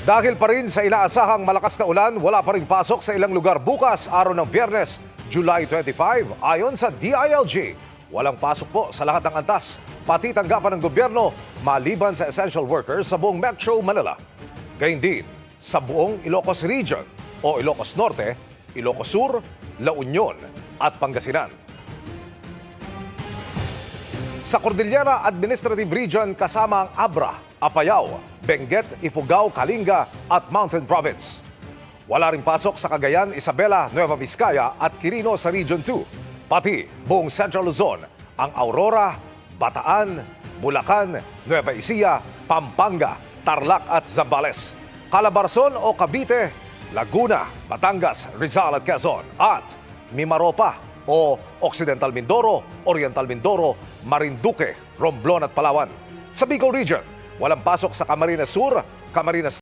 Dahil pa rin sa inaasahang malakas na ulan, wala pa rin pasok sa ilang lugar bukas, araw ng Biyernes, July 25. Ayon sa DILG, walang pasok po sa lahat ng antas, pati tanggapan ng gobyerno, maliban sa essential workers sa buong Metro Manila. Gayun din sa buong Ilocos Region o Ilocos Norte, Ilocos Sur, La Union at Pangasinan. Sa Cordillera Administrative Region kasama ang Abra, Apayao, Benguet, Ifugao, Kalinga at Mountain Province. Wala ring pasok sa Cagayan, Isabela, Nueva Vizcaya at Quirino sa Region 2. Pati buong Central Luzon, ang Aurora, Bataan, Bulacan, Nueva Ecija, Pampanga, Tarlac at Zambales. Calabarzon o Cavite, Laguna, Batangas, Rizal at Quezon. At Mimaropa o Occidental Mindoro, Oriental Mindoro, Marinduque, Romblon at Palawan. Sa Bicol Region, walang pasok sa Camarines Sur, Camarines